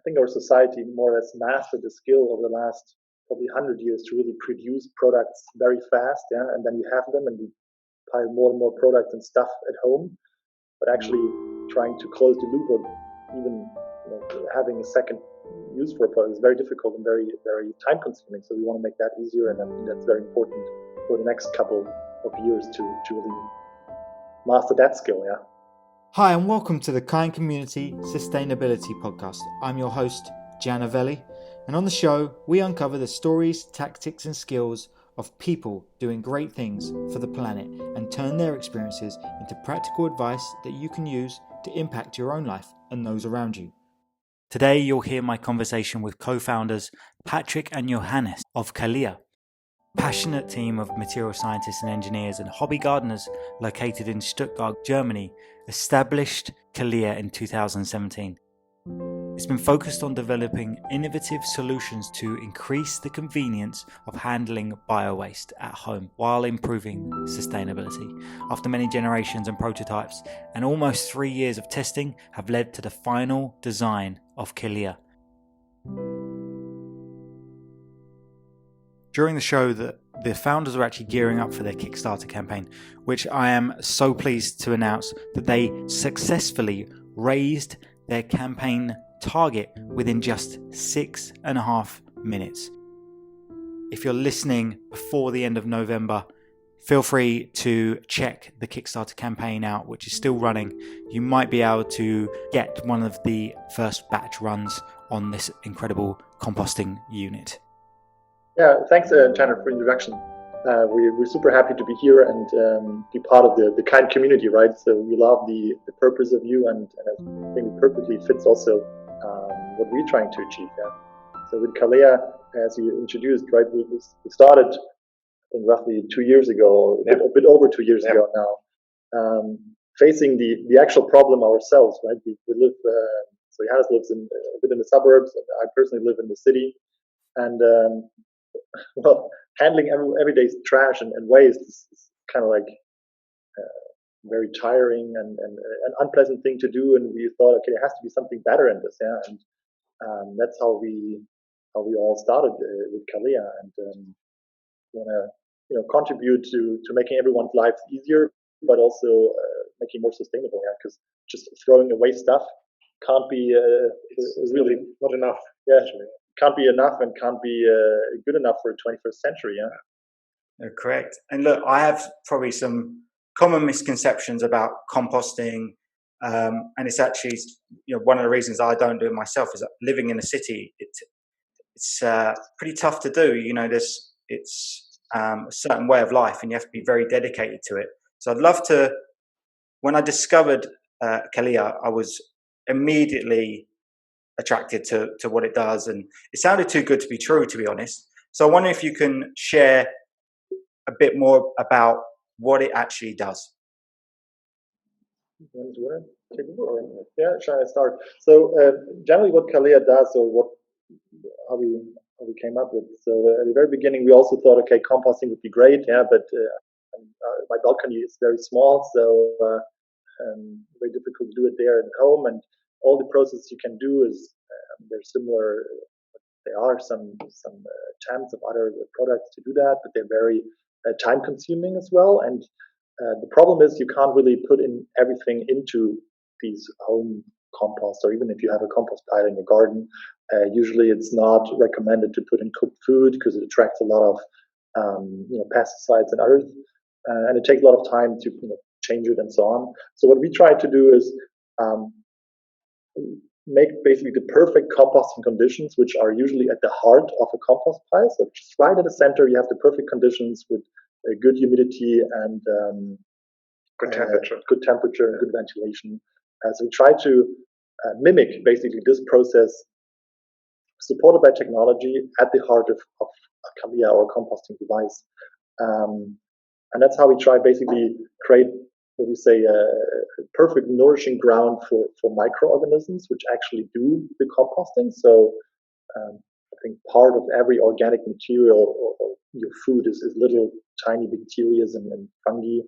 think our society more or less mastered the skill over the last probably 100 years to really produce products very fast, yeah, and then you have them and you pile more and more products and stuff at home. But actually trying to close the loop or even having a second use for a product is very difficult and very, very time consuming. So we want to make that easier, and I think that's very important for the next couple of years to really master that skill. Yeah. Hi, and welcome to the Kind Community Sustainability Podcast. I'm your host, Giannavelli, and on the show, we uncover the stories, tactics, and skills of people doing great things for the planet and turn their experiences into practical advice that you can use to impact your own life and those around you. Today, you'll hear my conversation with co-founders Patrick and Johannes of Kalea, passionate team of material scientists and engineers and hobby gardeners located in Stuttgart, Germany, established Kalea in 2017. It's been focused on developing innovative solutions to increase the convenience of handling biowaste at home while improving sustainability. After many generations and prototypes and almost 3 years of testing have led to the final design of Kalea. During the show, the founders are actually gearing up for their Kickstarter campaign, which I am so pleased to announce that they successfully raised their campaign target within just 6.5 minutes. If you're listening before the end of November, feel free to check the Kickstarter campaign out, which is still running. You might be able to get one of the first batch runs on this incredible composting unit. Yeah, thanks, Tanner, for the introduction. We're super happy to be here and be part of the Kind community, right? So we love the purpose of you, and I think it perfectly fits also what we're trying to achieve. Yeah. So with Kalea, as you introduced, right, we started, I think, roughly 2 years ago, a bit over 2 years ago now, facing the actual problem ourselves, right? We live, so Johannes lives a bit in the suburbs, and I personally live in the city, and well, handling everyday trash and waste is kind of like very tiring and an unpleasant thing to do. And we thought, okay, there has to be something better in this, yeah. And that's how we all started with Kalea, and want to contribute to making everyone's lives easier, but also making more sustainable. Yeah, because just throwing away stuff can't be really not enough. Yeah. Actually. Can't be enough and can't be good enough for the 21st century. Yeah. No, correct. And look, I have probably some common misconceptions about composting, and it's actually one of the reasons I don't do it myself is that living in a city, it's pretty tough to do. It's a certain way of life, and you have to be very dedicated to it. So I'd love to. When I discovered Kalea, I was immediately attracted to what it does, and it sounded too good to be true, to be honest. So I wonder if you can share a bit more about what it actually does. Yeah, shall I start? So generally what Kalea does, or how we came up with. So at the very beginning we also thought, okay, composting would be great, yeah, but my balcony is very small, so very difficult to do it there at home, and all the processes you can do is they're similar. There are some attempts of other products to do that, but they're very time consuming as well. And the problem is you can't really put in everything into these home compost, or even if you have a compost pile in your garden, usually it's not recommended to put in cooked food because it attracts a lot of pesticides and others, and it takes a lot of time to change it and so on. So what we try to do is make basically the perfect composting conditions, which are usually at the heart of a compost pile. So just right at the center, you have the perfect conditions with good humidity and good temperature, and good ventilation. So we try to mimic basically this process, supported by technology, at the heart of a Kalea or a composting device. And that's how we try basically create what we say a perfect nourishing ground for microorganisms, which actually do the composting. So I think part of every organic material or your food is little tiny bacteria and fungi,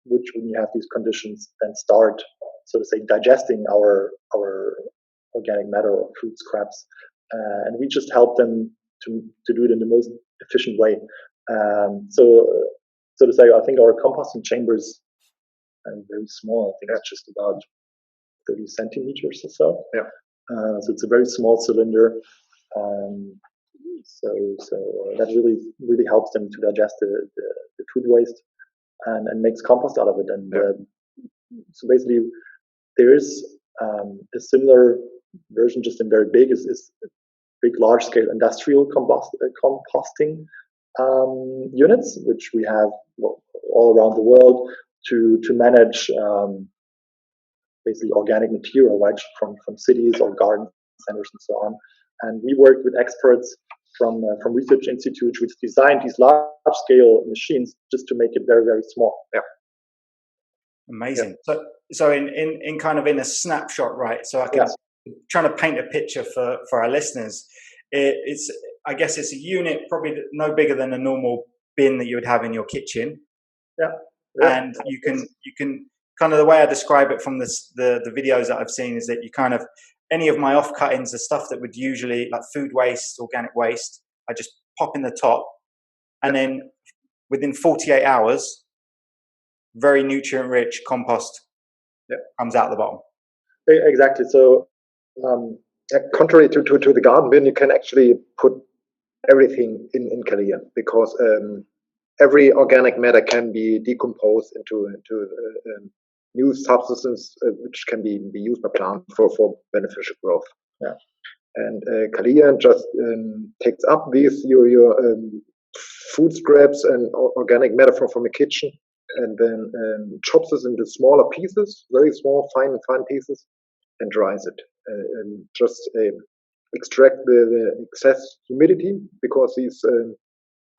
which when you have these conditions then start, so to say, digesting our organic matter or food scraps, and we just help them to do it in the most efficient way. So to say, I think our composting chambers are very small. I think it's just about 30 centimeters or so. Yeah. So it's a very small cylinder. So that really helps them to digest the food waste and makes compost out of it. And so basically, there is a similar version, just in very big, is big, large-scale industrial composting units, which we have all around the world to manage basically organic material, right, from cities or garden centers and so on. And we worked with experts from research institutes which designed these large-scale machines just to make it very, very small. Yeah. Amazing. Yeah. So in kind of in a snapshot, right? So I can trying to paint a picture for our listeners. I guess it's a unit probably no bigger than a normal bin that you would have in your kitchen. Yeah. And you can kind of, the way I describe it from the videos that I've seen is that you kind of, any of my off-cuttings, the stuff that would usually, like food waste, organic waste, I just pop in the top, and then within 48 hours, very nutrient-rich compost comes out the bottom. Exactly. So, contrary to the garden bin, you can actually put everything in Kalea, because every organic matter can be decomposed into new substances which can be used by plants for beneficial growth. Yeah. And Kalea just takes up these your food scraps and organic matter from a kitchen, and then chops it into smaller pieces, very small, fine pieces, and dries it. And just extract the excess humidity, because these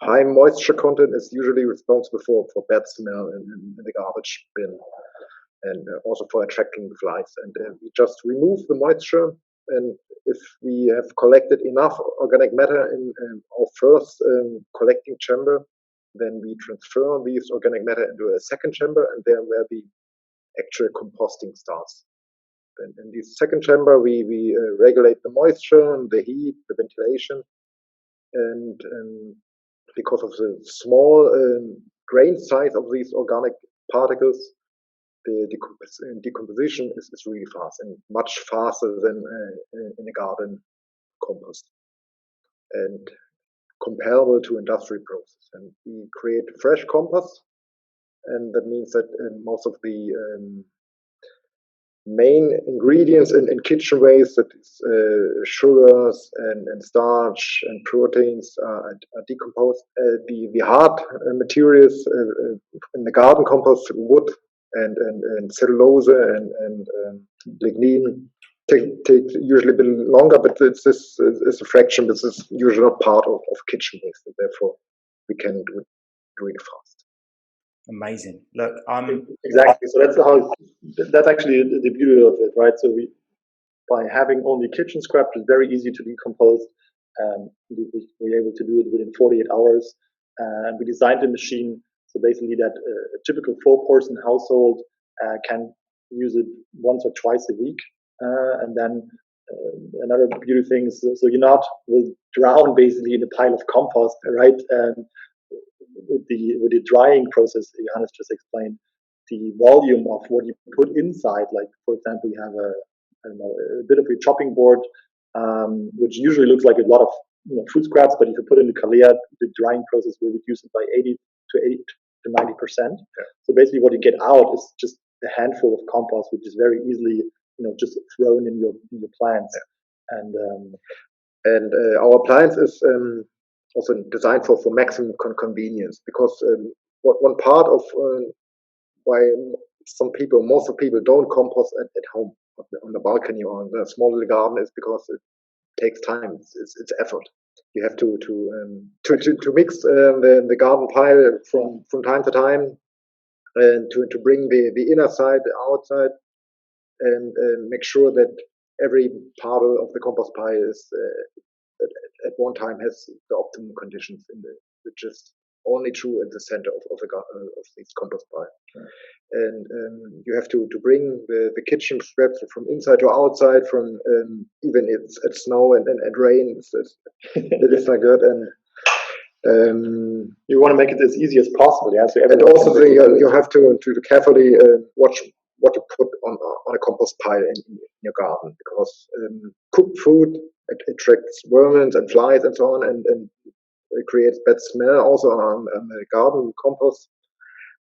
high moisture content is usually responsible for bad smell in the garbage bin, and also for attracting flies. And we just remove the moisture, and if we have collected enough organic matter in our first collecting chamber, then we transfer these organic matter into a second chamber, and there where the actual composting starts. And in this second chamber, we regulate the moisture, and the heat, the ventilation, and because of the small grain size of these organic particles, the decomposition is really fast, and much faster than in a garden compost, and comparable to industrial process. And we create fresh compost, and that means that most of the main ingredients in kitchen waste, that is sugars and starch and proteins, are decomposed. The hard materials in the garden compost, wood and cellulose and lignin, take usually a bit longer, but this is a fraction. This is usually not part of kitchen waste, and therefore we can do it fast. Amazing. Look, exactly. So that's actually the beauty of it, right? So by having only kitchen scrap, it's very easy to decompose. We're able to do it within 48 hours, and we designed the machine so basically that a typical 4-person household can use it once or twice a week, and then another beauty thing is, so you're not will drown basically in a pile of compost, right? With the drying process Johannes just explained, the volume of what you put inside, like for example, you have a bit of a chopping board, which usually looks like a lot of food scraps, but if you put it in the Kalea, the drying process will reduce it by 80 to 90%. So basically, what you get out is just a handful of compost, which is very easily just thrown in your plants. And our plants is also designed for maximum convenience, because one part of why most of people don't compost at home on the balcony or on the small little garden is because it takes time. It's effort. You have to mix the garden pile from time to time, and to bring the inner side, the outside, and make sure that every part of the compost pile is at one time has the optimum conditions which is only true in the center of this compost pile. And you have to bring the kitchen scraps from inside to outside, from even it's snow and rain. It is not good. And you want to make it as easy as possible, yeah. So and also you have to carefully watch what you put on a compost pile in your garden, because cooked food, it attracts vermin and flies and so on, and it creates bad smell also on the garden compost.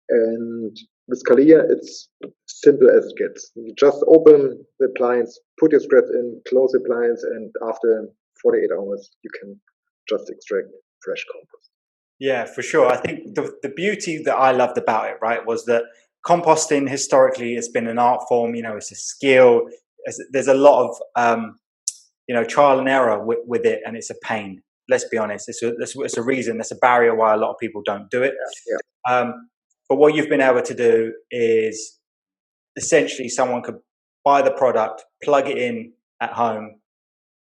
And with Kalea, it's simple as it gets. You just open the appliance, put your scraps in, close the appliance, and after 48 hours, you can just extract fresh compost. Yeah, for sure. I think the beauty that I loved about it, right, was that composting historically has been an art form. It's a skill. There's a lot of trial and error with it, and it's a pain. Let's be honest. It's a reason. There's a barrier why a lot of people don't do it. Yeah. But what you've been able to do is essentially someone could buy the product, plug it in at home,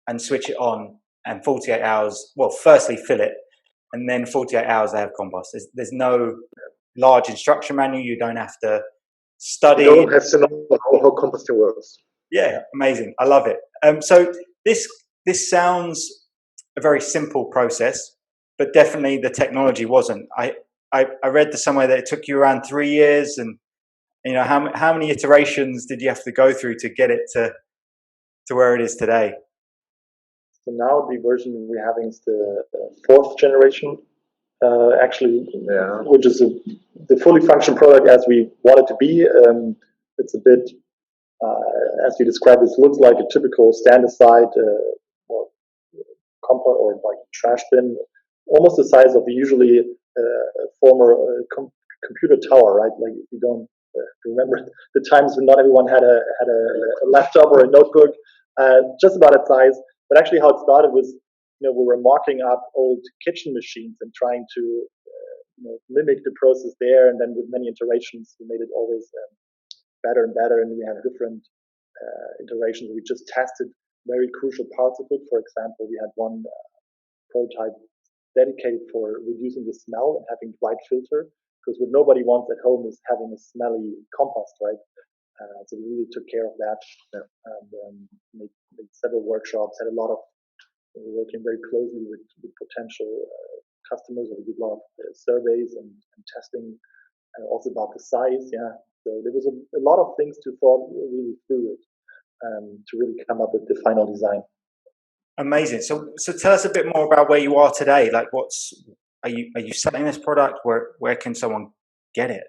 and switch it on, and 48 hours. Well, firstly fill it, and then 48 hours they have compost. There's no large instruction manual. You don't have to study. You don't have to know how composting works. Yeah, amazing. I love it. So this sounds a very simple process, but definitely the technology wasn't. I read somewhere that it took you around 3 years, and how many iterations did you have to go through to get it to where it is today? So now the version we're having is the 4th generation, actually, which is the fully functional product as we want it to be. It's a bit, as you described, it looks like a typical stand-aside compost or like trash bin, almost the size of usually former computer tower, right? Like if you don't remember the times when not everyone had a laptop or a notebook, just about its size. But actually, how it started was, we were mocking up old kitchen machines and trying to mimic the process there, and then with many iterations, we made it always better and better, and we had different iterations. We just tested very crucial parts of it. For example, we had one prototype dedicated for reducing the smell and having the right filter, because what nobody wants at home is having a smelly compost, right? So we really took care of that, and made several workshops. We were working very closely with potential customers. We did a lot of surveys and testing, also about the size. Yeah, so there was a lot of things to thought really through it to really come up with the final design. Amazing. So tell us a bit more about where you are today. Like, are you selling this product? Where can someone get it?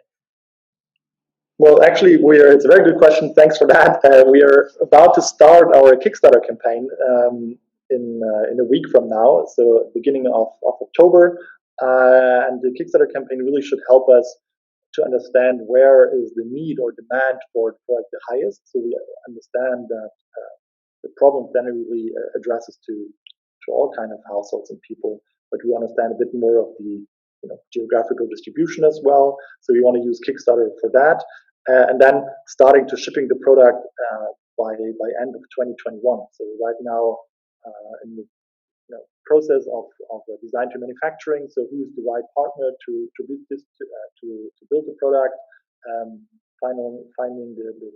Well, actually, it's a very good question. Thanks for that. We are about to start our Kickstarter campaign in a week from now, so beginning of October. And the Kickstarter campaign really should help us to understand where is the need or demand for the product the highest. So we understand that the problem generally addresses to all kind of households and people, but we understand a bit more of the geographical distribution as well. So we want to use Kickstarter for that, and then starting to shipping the product by end of 2021. So right now in the process of design to manufacturing. So who's the right partner to build this to build the product? Finding the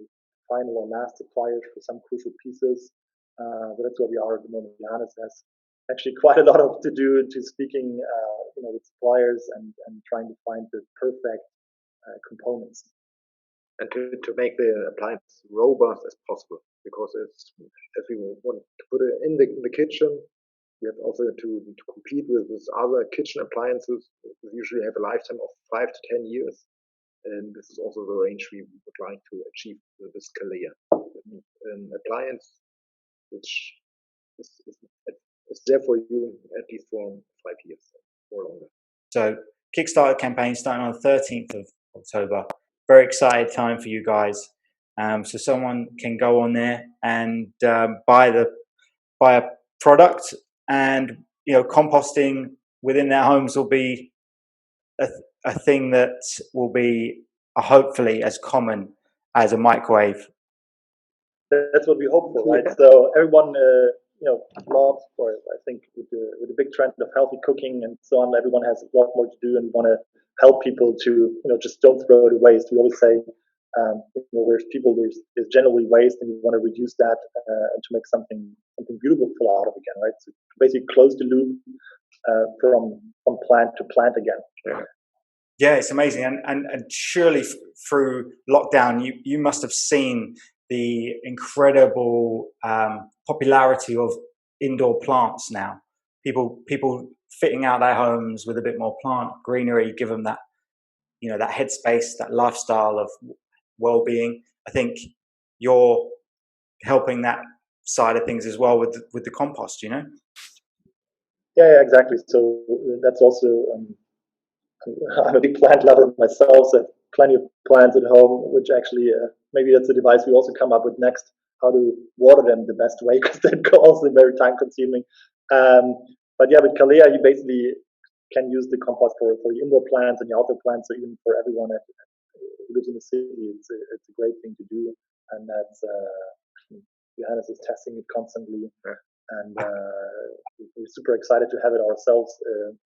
final or last suppliers for some crucial pieces. So that's where we are at the moment. Johannes has actually quite a lot to do to speaking with suppliers and trying to find the perfect components. And to make the appliance robust as possible, because as we want to put it in the kitchen, we have also to compete with other kitchen appliances. We usually have a lifetime of 5 to 10 years. And this is also the range we would like to achieve with this Kalea. An appliance which is there for you at least for 5 years or longer. So Kickstarter campaign starting on the 13th of October. Very excited time for you guys. So someone can go on there and buy a product, and composting within their homes will be a thing that will be hopefully as common as a microwave. That's what we hope for, right? So everyone love, or I think with the big trend of healthy cooking and so on, everyone has a lot more to do and want to help people to just don't throw it waste. We always say there's generally waste, and we want to reduce that and to make something beautiful out of again, right? So basically close the loop from plant to plant again. Yeah, it's amazing, and surely through lockdown, you must have seen the incredible popularity of indoor plants now. People fitting out their homes with a bit more plant greenery, give them that that headspace, that lifestyle of well-being. I think you're helping that side of things as well with the compost. Yeah, exactly. So that's also. I'm a big plant lover myself, so I have plenty of plants at home, which actually maybe that's a device we also come up with next, how to water them the best way, because that's also very time consuming. But yeah, with Kalea, you basically can use the compost for your indoor plants and your outdoor plants, so even for everyone who lives in the city, it's a great thing to do. And that's Johannes is testing it constantly. Yeah. And we're super excited to have it ourselves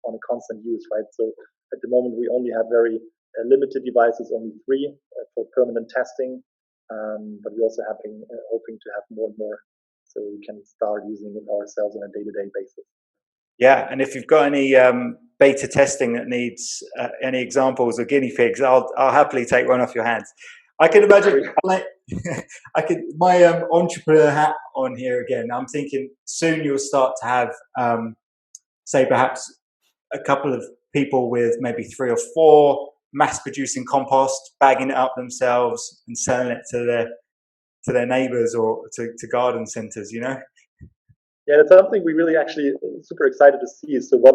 on a constant use, right? So at the moment, we only have very limited devices, only 3 for permanent testing, but we're also hoping to have more and more, so we can start using it ourselves on a day-to-day basis. Yeah, and if you've got any beta testing that needs any examples or guinea pigs, I'll happily take one off your hands. I can imagine, my entrepreneur hat on here again. I'm thinking soon you'll start to have, say, perhaps a couple of people with maybe 3 or 4 mass-producing compost, bagging it up themselves and selling it to their neighbours or to garden centres. Yeah, that's something we really actually super excited to see. So what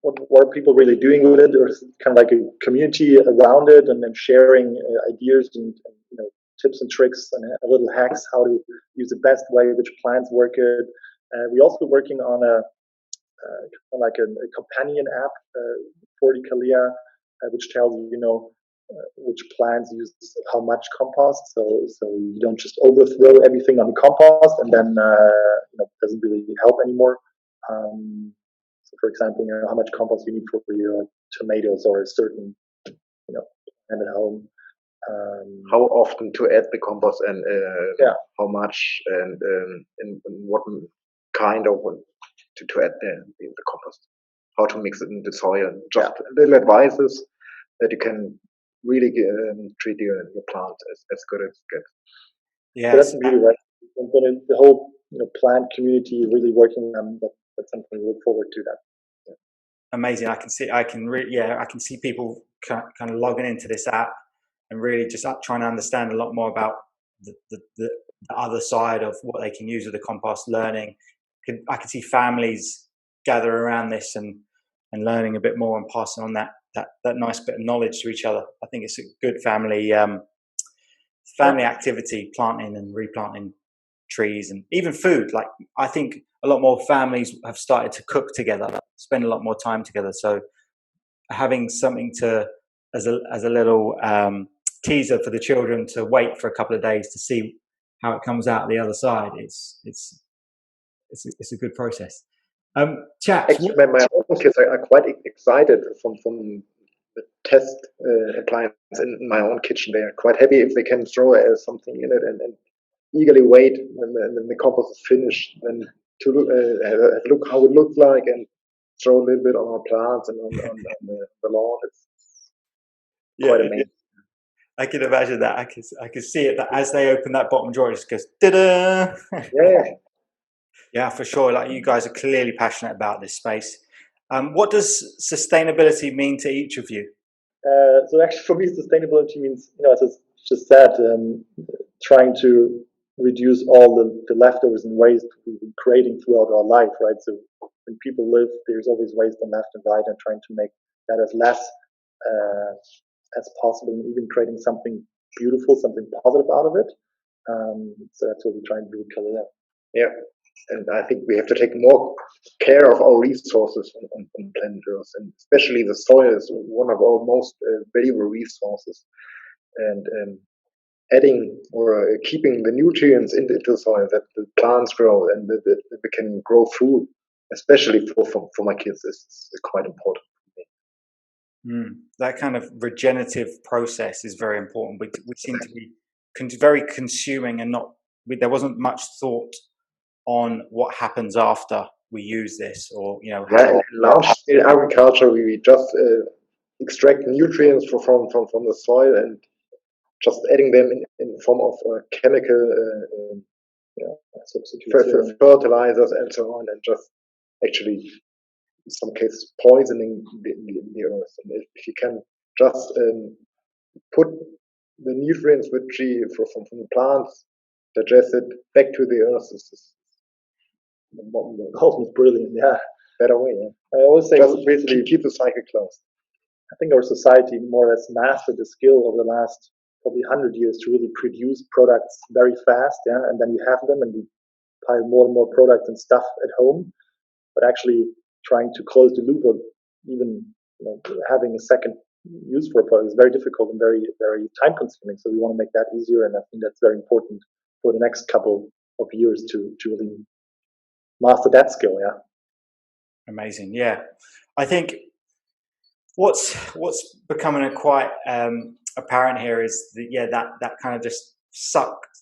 are people really doing with it? Or is it kind of like a community around it, and then sharing ideas and tips and tricks and little hacks how to use the best way, which plants work it. We're also working on a companion app for the Kalea, which tells you which plants use how much compost, so you don't just overthrow everything on the compost and then it doesn't really help anymore. So for example, how much compost you need for your tomatoes or a certain plant at home. How often to add the compost, and how much, and what kind of to add the compost, how to mix it in the soil, just little advices that you can really treat your plant as good as it gets. Yeah, so that's the beauty, right? The whole plant community really working on that. That's something we look forward to. That. Yeah. Amazing. I can see people kind of logging into this app and really just trying to understand a lot more about the other side of what they can use with the compost. Learning, I can see families gather around this and learning a bit more and passing on that nice bit of knowledge to each other. I think it's a good family activity, planting and replanting trees, and even food. Like, I think a lot more families have started to cook together, spend a lot more time together. So having something as a little teaser for the children to wait for a couple of days to see how it comes out the other side, it's a good process. Chaps, actually, my own kids are quite excited from the test appliance in my own kitchen. They are quite happy if they can throw something in it and eagerly wait when the compost is finished, and to look how it looks like, and throw a little bit on our plants and on the lawn. It's quite amazing. I can imagine that. I can see it, that as they open that bottom drawer, it just goes da-da. Yeah, for sure. Like, you guys are clearly passionate about this space. What does sustainability mean to each of you? So actually, for me, sustainability means, as I just said, trying to reduce all the leftovers and waste we've been creating throughout our life, right? So when people live, there's always waste on left and right, and trying to make that as less as possible, and even creating something beautiful, something positive out of it. So that's what we're trying to do with Kalea. Yeah. And I think we have to take more care of our resources on planet Earth, and especially the soil is one of our most valuable resources. And adding or keeping the nutrients into the soil that the plants grow and that we can grow food, especially for my kids, is quite important. That kind of regenerative process is very important. We seem to be very consuming and there wasn't much thought on what happens after we use this, or in large-scale agriculture, we just extract nutrients from the soil and just adding them in form of chemical fertilizers and so on, and just actually in some cases poisoning the earth. And if you can just put the nutrients which from the plants, digest it back to the earth, is Almost brilliant, yeah. Better way, yeah. I always say just basically keep the cycle closed. I think our society more or less mastered the skill over the last probably 100 years to really produce products very fast, yeah, and then you have them and you pile more and more products and stuff at home, but actually trying to close the loop or even having a second use for a product is very difficult and very, very time consuming. So we want to make that easier, and I think that's very important for the next couple of years to really master that skill. Yeah. Amazing. Yeah. I think what's becoming quite apparent here is that kind of just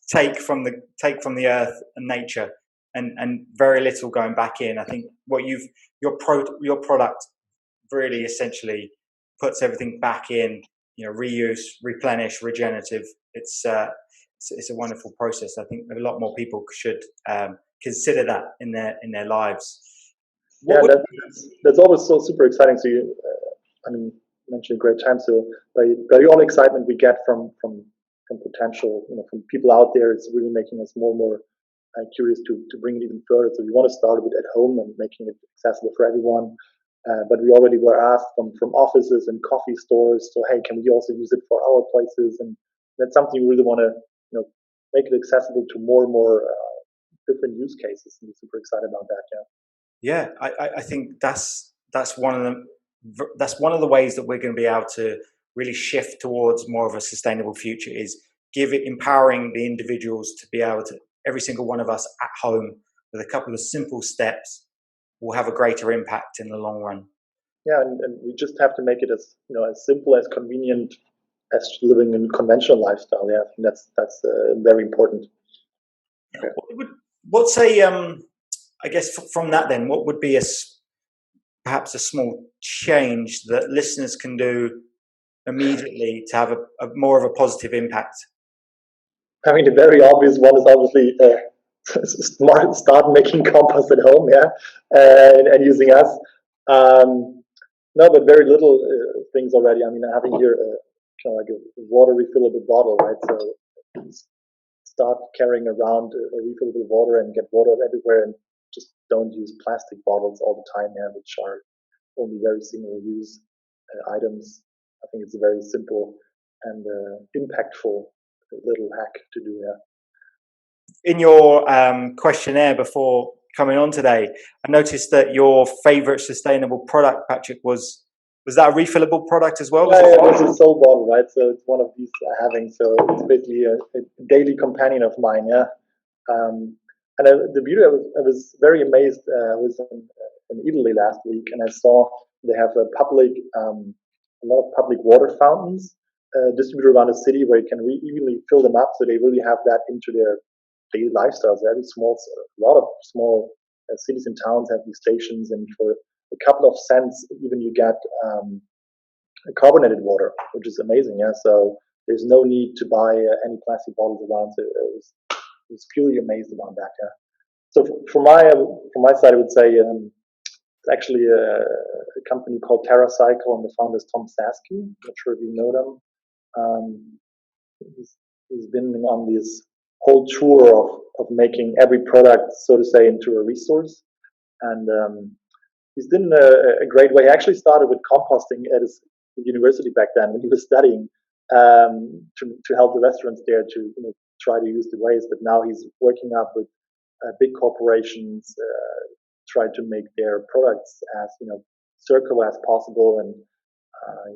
take from the earth and nature, and very little going back in. I think what your product really essentially puts everything back in, reuse, replenish, regenerative. It's a wonderful process. I think a lot more people should consider that in their lives. That's always so super exciting. So you mentioned great time. So by all excitement we get from potential, from people out there, it's really making us more and more curious to bring it even further. So we want to start with at home and making it accessible for everyone. But we already were asked from offices and coffee stores. So hey, can we also use it for our places? And that's something we really want to make it accessible to more and more different use cases. And we're super excited about that. Yeah, I think that's one of the ways that we're going to be able to really shift towards more of a sustainable future, is empowering the individuals to be able to, every single one of us at home with a couple of simple steps will have a greater impact in the long run. Yeah, and we just have to make it as simple, as convenient as living in a conventional lifestyle. Yeah, I think that's very important. Okay. What's I guess from that then, what would be perhaps a small change that listeners can do immediately to have a more of a positive impact? I mean, the very obvious one is obviously start making compost at home, yeah, and using us. No, but very little things already. I mean, having here kind of like a water refillable bottle, right? So start carrying around a refillable water and get water everywhere, and just don't use plastic bottles all the time, yeah, which are only very single-use items. I think it's a very simple and impactful little hack to do. Yeah. In your questionnaire before coming on today, I noticed that your favorite sustainable product, Patrick, was that a refillable product as well? Yeah, it was a soul bottle, right? So it's one of these having. So it's basically a daily companion of mine. Yeah. And the beauty, I was very amazed. I was in Italy last week, and I saw they have a lot of public water fountains distributed around the city where you can evenly fill them up. So they really have that into their daily lifestyles. A lot of small cities and towns have these stations, and for a couple of cents, even you get carbonated water, which is amazing. Yeah, so there's no need to buy any plastic bottles around. So I was purely amazed about that. Yeah. So from my side, I would say it's actually a company called TerraCycle, and the founder is Tom Sasky. I'm not sure if you know them. He's been on this whole tour of making every product, so to say, into a resource, and he's done a great way. He actually started with composting at his university back then when he was studying to help the restaurants there to try to use the waste. But now he's working up with big corporations, try to make their products as circular as possible. And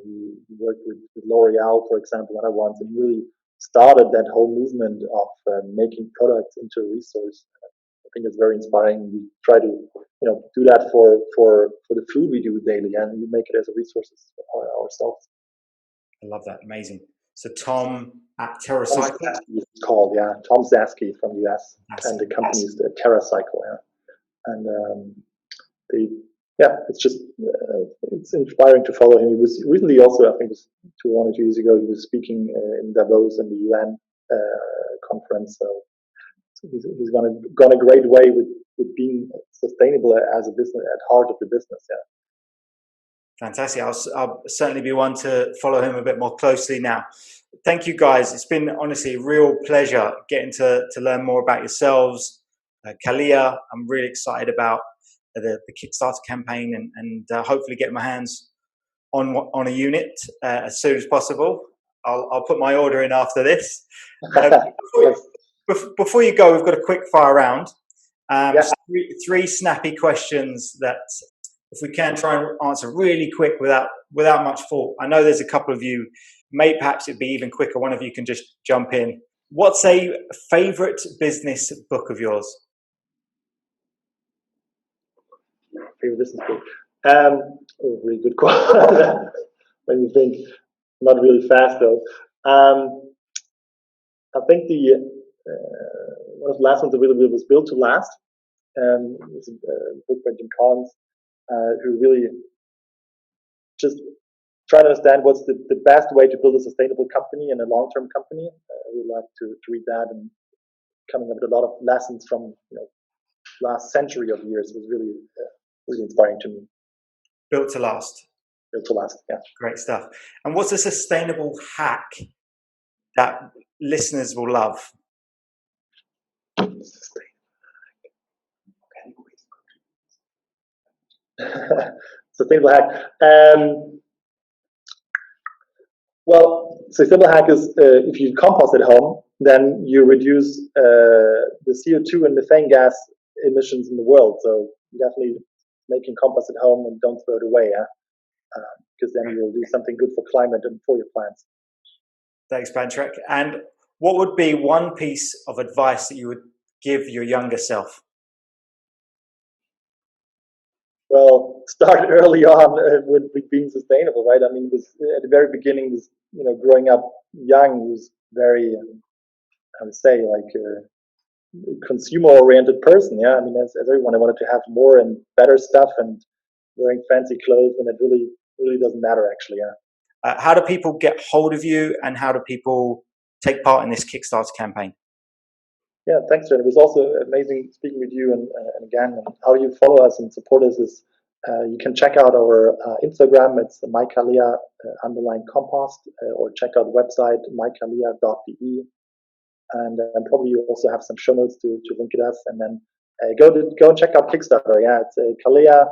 he worked with L'Oreal, for example, other ones, and really started that whole movement of making products into a resource. I think it's very inspiring. We try to do that for the food we do daily, and we make it as a resource ourselves. I love that. Amazing. So Tom at TerraCycle. It's called, yeah. Tom Zasky from the US, and the company is the TerraCycle, yeah. And it's just it's inspiring to follow him. He was recently also, I think it was 1 or 2 years ago, he was speaking in Davos in the UN conference. So he's gone a great way with being sustainable as a business, at heart of the business. Yeah. Fantastic. I'll certainly be one to follow him a bit more closely now. Thank you, guys. It's been honestly a real pleasure getting to learn more about yourselves. Kalea, I'm really excited about the Kickstarter campaign and hopefully get my hands on a unit as soon as possible. I'll put my order in after this. Before you go, we've got a quick fire round. Three snappy questions that, if we can, try and answer really quick without much thought. I know there's a couple of you, perhaps it'd be even quicker. One of you can just jump in. What's a favorite business book of yours? Favorite business book? Really good question. When you think, not really fast though. I think one of the last ones that really was Built to Last. It's a book by Jim Collins, who really just try to understand what's the best way to build a sustainable company and a long-term company. I really like to read that, and coming up with a lot of lessons from last century of years was really inspiring to me. Built to Last. Built to Last, yeah. Great stuff. And what's a sustainable hack that listeners will love? Sustainable hack. Well, sustainable hack is if you compost at home, then you reduce the CO2 and methane gas emissions in the world. So definitely making compost at home and don't throw it away, because then you'll do something good for climate and for your plants. Thanks, Patrick. And what would be one piece of advice that you would give your younger self? Well, start early on with being sustainable, right? I mean, it was, at the very beginning, was growing up young, was very, I would say, like a consumer-oriented person. Yeah, I mean, as everyone, I wanted to have more and better stuff, and wearing fancy clothes, and it really doesn't matter, actually. Yeah. How do people get hold of you, and how do people take part in this Kickstarter campaign? Yeah, thanks, John. It was also amazing speaking with you, and again, how you follow us and support us is you can check out our Instagram. It's mykalea _compost, or check out the website mykalea.de, and probably you also have some show notes to link to us, and then go and check out Kickstarter. Yeah, it's Kalea,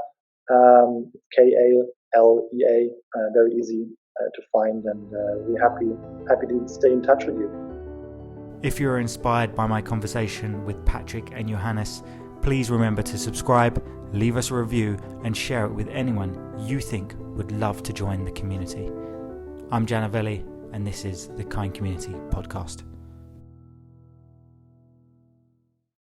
Kalea, very easy to find, and we're happy to stay in touch with you. If you're inspired by my conversation with Patrick and Johannes, please remember to subscribe, leave us a review, and share it with anyone you think would love to join the community. I'm Giannavelli, and this is the Kind Community Podcast.